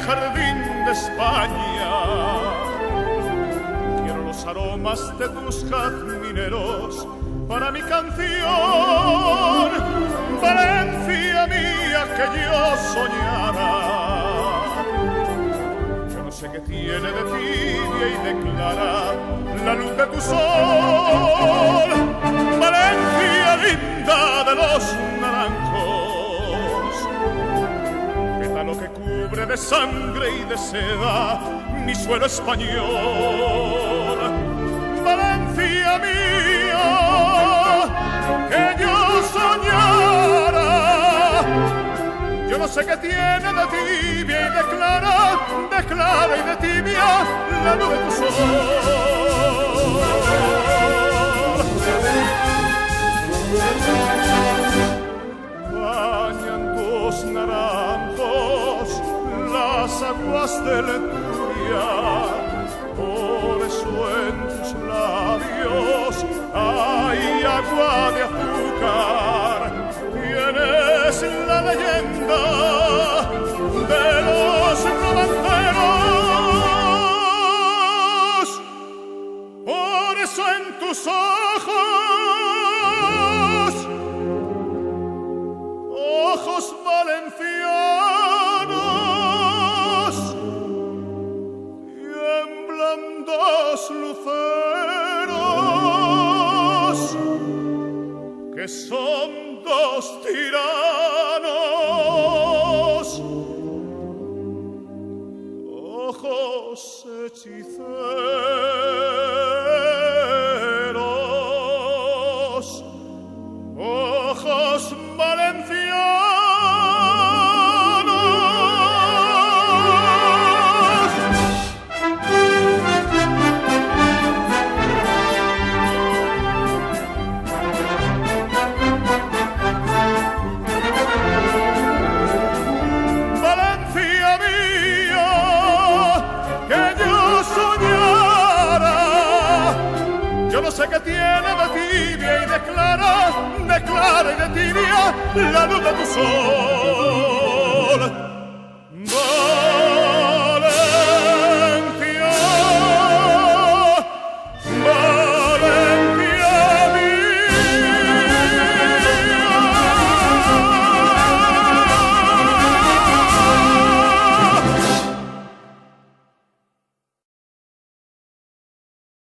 Jardín de España, quiero los aromas de tus jazmineros para mi canción. Valencia mía, que yo soñara, yo no sé qué tiene de tibia y de clara la luz de tu sol. Valencia linda de los naranjos, lo que cubre de sangre y de seda mi suelo español. Valencia mía, que yo soñara, yo no sé qué tiene de tibia y de clara y de tibia la luz de tu sol. Bañan tus naranjos las aguas del Turia, por eso en tus labios hay agua de azúcar. Tienes la leyenda de los romanceros, por eso en tus ojos valencianos, tiemblan dos luceros que son dos tiranos, ojos hechiceros, ojos valencianos. No sé qué tiene de tibia y de clara y de tibia la luz de tu sol.